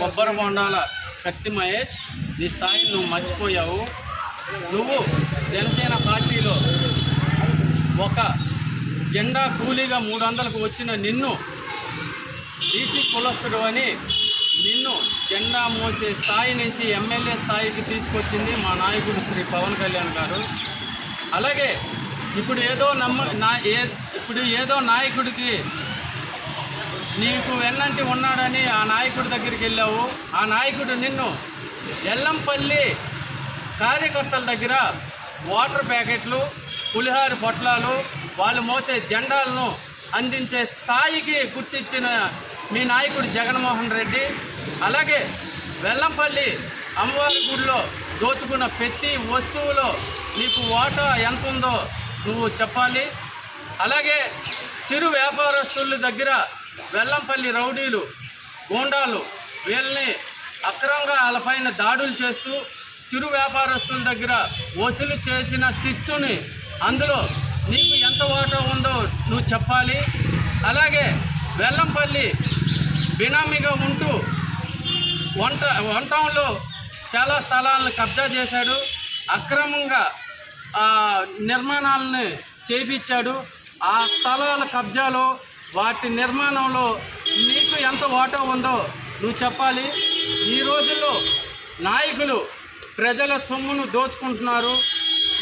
కొబ్బరి బొండాల కత్తి మహేష్, నీ స్థాయిని నువ్వు మర్చిపోయావు. నువ్వు జనసేన పార్టీలో ఒక జెండా కూలీగా 300కు వచ్చిన నిన్ను బీసీ కులస్తుడు అని నిన్ను జెండా మోసే స్థాయి నుంచి ఎమ్మెల్యే స్థాయికి తీసుకొచ్చింది మా నాయకుడు శ్రీ పవన్ కళ్యాణ్ గారు. అలాగే ఇప్పుడు ఏదో నాయకుడికి నీకు వెన్నంటి ఉన్నాడని ఆ నాయకుడి దగ్గరికి వెళ్ళావు. ఆ నాయకుడు నిన్ను ఎల్లంపల్లి కార్యకర్తల దగ్గర వాటర్ ప్యాకెట్లు, పులిహార పొట్లాలు, వాళ్ళు మోసే జెండాలను అందించే స్థాయికి గుర్తించిన మీ నాయకుడు జగన్మోహన్ రెడ్డి. అలాగే వెల్లంపల్లి అమ్మవారి గుడిలో దోచుకున్న ప్రతి వస్తువులో నీకు వాటా ఎంత ఉందో నువ్వు చెప్పాలి. అలాగే చిరు వ్యాపారస్తుల దగ్గర వెల్లంపల్లి రౌడీలు, గూండాలు వీళ్ళని అక్రమంగా వాళ్ళపైన దాడులు చేస్తూ చిరు వ్యాపారస్తుల దగ్గర వసూలు చేసిన శిస్తుని అందులో నీకు ఎంత వాటా ఉందో నువ్వు చెప్పాలి. అలాగే వెల్లంపల్లి బినామీగా ఉంటూ వన్ టౌన్లో చాలా స్థలాలను కబ్జా చేశాడు, అక్రమంగా నిర్మాణాలను చేయించాడు. ఆ స్థలాల కబ్జాలో వాటి నిర్మాణంలో నీకు ఎంత వాటా ఉందో నువ్వు చెప్పాలి. ఈ రోజుల్లో నాయకులు ప్రజల సొమ్మును దోచుకుంటున్నారు.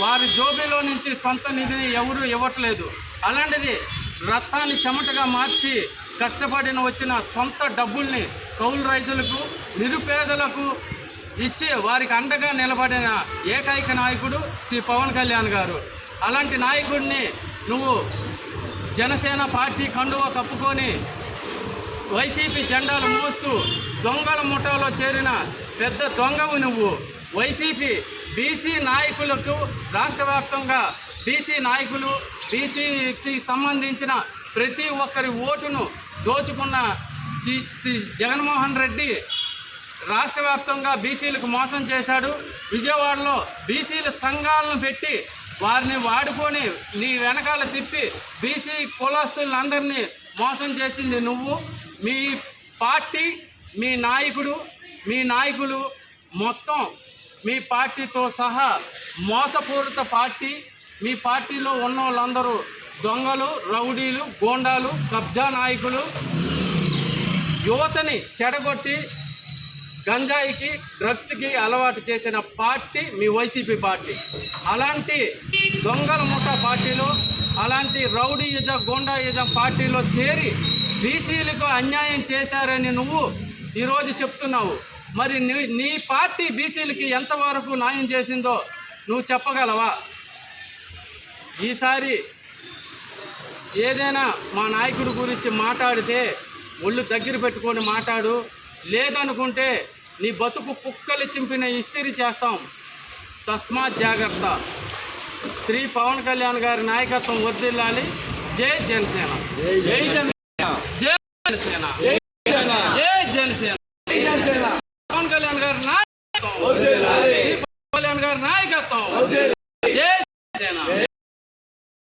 వారి జోబీలో నుంచి సొంత నిధిని ఎవరు ఇవ్వట్లేదు. అలాంటిది రక్తాన్ని చెమటగా మార్చి కష్టపడిన వచ్చిన సొంత డబ్బుల్ని కౌలు రైతులకు, నిరుపేదలకు ఇచ్చి వారికి అండగా నిలబడిన ఏకైక నాయకుడు శ్రీ పవన్ కళ్యాణ్ గారు. అలాంటి నాయకుడిని నువ్వు జనసేన పార్టీ కండువా కప్పుకొని వైసీపీ జెండాలు మోస్తూ దొంగల ముఠాలో చేరిన పెద్ద దొంగవు నువ్వు. వైసీపీ బీసీ నాయకులకు రాష్ట్ర వ్యాప్తంగా బీసీ నాయకులు, బీసీకి సంబంధించిన ప్రతి ఒక్కరి ఓటును దోచుకున్న జగన్మోహన్ రెడ్డి రాష్ట్ర వ్యాప్తంగా బీసీలకు మోసం చేశాడు. విజయవాడలో బీసీల సంఘాలను పెట్టి వారిని వాడుకొని నీ వెనకాల తిప్పి బీసీ కులస్తులందరినీ మోసం చేసింది నువ్వు. మీ పార్టీ, మీ నాయకులు మొత్తం మీ పార్టీతో సహా మోసపూరిత పార్టీ. మీ పార్టీలో ఉన్న వాళ్ళందరూ దొంగలు, రౌడీలు, గోండాలు, కబ్జా నాయకులు. యువతని చెడగొట్టి గంజాయికి, డ్రగ్స్కి అలవాటు చేసిన పార్టీ మీ వైసీపీ పార్టీ. అలాంటి దొంగల ముఠా పార్టీలో, అలాంటి రౌడీయిజం, గోండాయిజం పార్టీలో చేరి బీసీలకు అన్యాయం చేశారని నువ్వు ఈరోజు చెప్తున్నావు. మరి నీ పార్టీ బీసీలకి ఎంతవరకు న్యాయం చేసిందో నువ్వు చెప్పగలవా? ఈసారి ఏదైనా మా నాయకుడి గురించి మాట్లాడితే ఒళ్ళు దగ్గర పెట్టుకొని మాట్లాడు. లేదనుకుంటే నీ బతుకు కుక్కలు చింపిన ఇస్తిరి చేస్తాం. తస్మాత్ జాగ్రత్త. శ్రీ పవన్ కళ్యాణ్ గారి నాయకత్వం వర్ధిల్లాలి. జై జనసేన, జై జనసేన, జై జనసేన, జై జనసేన. పవన్ కళ్యాణ్ గారి నాయకత్వం, పవన్ కళ్యాణ్ గారి నాయకత్వం, జై జనసేన.